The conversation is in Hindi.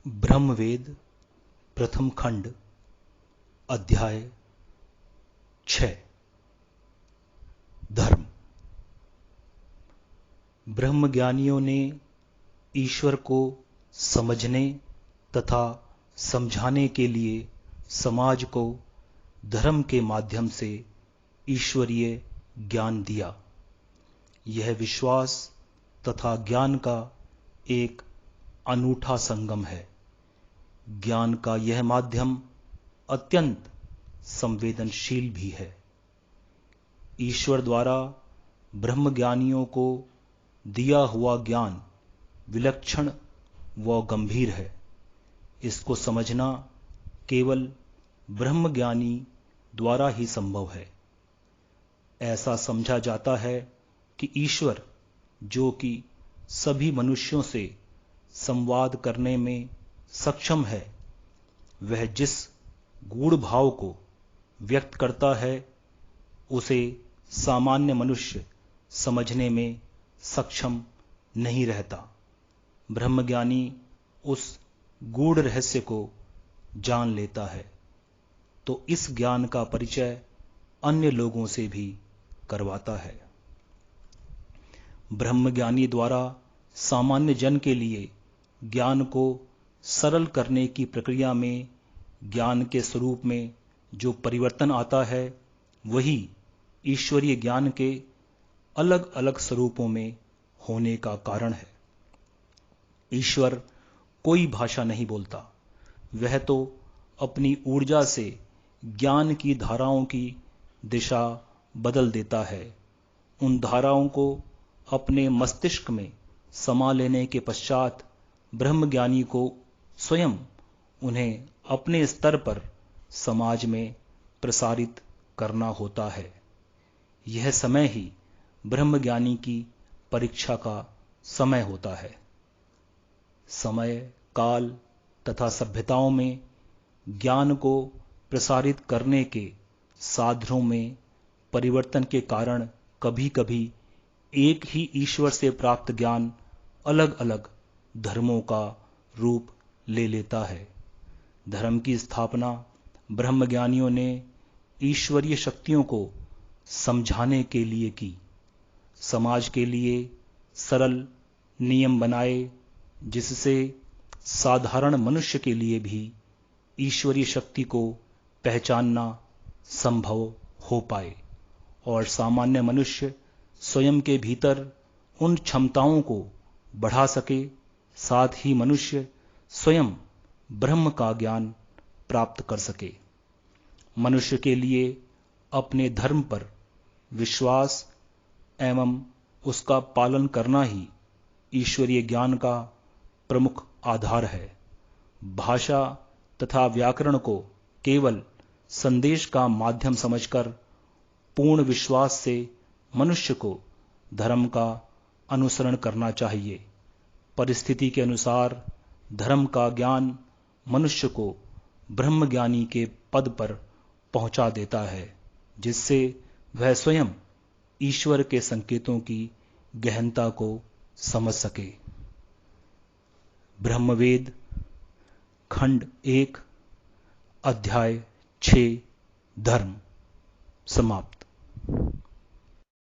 ब्रह्मवेद प्रथम खंड अध्याय 6 धर्म। ब्रह्मज्ञानियों ने ईश्वर को समझने तथा समझाने के लिए समाज को धर्म के माध्यम से ईश्वरीय ज्ञान दिया। यह विश्वास तथा ज्ञान का एक अनूठा संगम है। ज्ञान का यह माध्यम अत्यंत संवेदनशील भी है। ईश्वर द्वारा ब्रह्मज्ञानियों को दिया हुआ ज्ञान विलक्षण व गंभीर है। इसको समझना केवल ब्रह्मज्ञानी द्वारा ही संभव है। ऐसा समझा जाता है कि ईश्वर, जो कि सभी मनुष्यों से संवाद करने में सक्षम है, वह जिस गूढ़ भाव को व्यक्त करता है उसे सामान्य मनुष्य समझने में सक्षम नहीं रहता। ब्रह्मज्ञानी उस गूढ़ रहस्य को जान लेता है तो इस ज्ञान का परिचय अन्य लोगों से भी करवाता है। ब्रह्मज्ञानी द्वारा सामान्य जन के लिए ज्ञान को सरल करने की प्रक्रिया में ज्ञान के स्वरूप में जो परिवर्तन आता है, वही ईश्वरीय ज्ञान के अलग अलग स्वरूपों में होने का कारण है। ईश्वर कोई भाषा नहीं बोलता। वह तो अपनी ऊर्जा से ज्ञान की धाराओं की दिशा बदल देता है। उन धाराओं को अपने मस्तिष्क में समा लेने के पश्चात ब्रह्मज्ञानी को स्वयं उन्हें अपने स्तर पर समाज में प्रसारित करना होता है। यह समय ही ब्रह्मज्ञानी की परीक्षा का समय होता है। समय, काल तथा सभ्यताओं में ज्ञान को प्रसारित करने के साधनों में परिवर्तन के कारण कभी कभी एक ही ईश्वर से प्राप्त ज्ञान अलग अलग धर्मों का रूप ले लेता है। धर्म की स्थापना ब्रह्मज्ञानियों ने ईश्वरीय शक्तियों को समझाने के लिए की। समाज के लिए सरल नियम बनाए जिससे साधारण मनुष्य के लिए भी ईश्वरीय शक्ति को पहचानना संभव हो पाए और सामान्य मनुष्य स्वयं के भीतर उन क्षमताओं को बढ़ा सके। साथ ही मनुष्य स्वयं ब्रह्म का ज्ञान प्राप्त कर सके। मनुष्य के लिए अपने धर्म पर विश्वास एवं उसका पालन करना ही ईश्वरीय ज्ञान का प्रमुख आधार है। भाषा तथा व्याकरण को केवल संदेश का माध्यम समझकर पूर्ण विश्वास से मनुष्य को धर्म का अनुसरण करना चाहिए। परिस्थिति के अनुसार धर्म का ज्ञान मनुष्य को ब्रह्मज्ञानी के पद पर पहुंचा देता है, जिससे वह स्वयं ईश्वर के संकेतों की गहनता को समझ सके। ब्रह्मवेद खंड 1 अध्याय 6 धर्म समाप्त।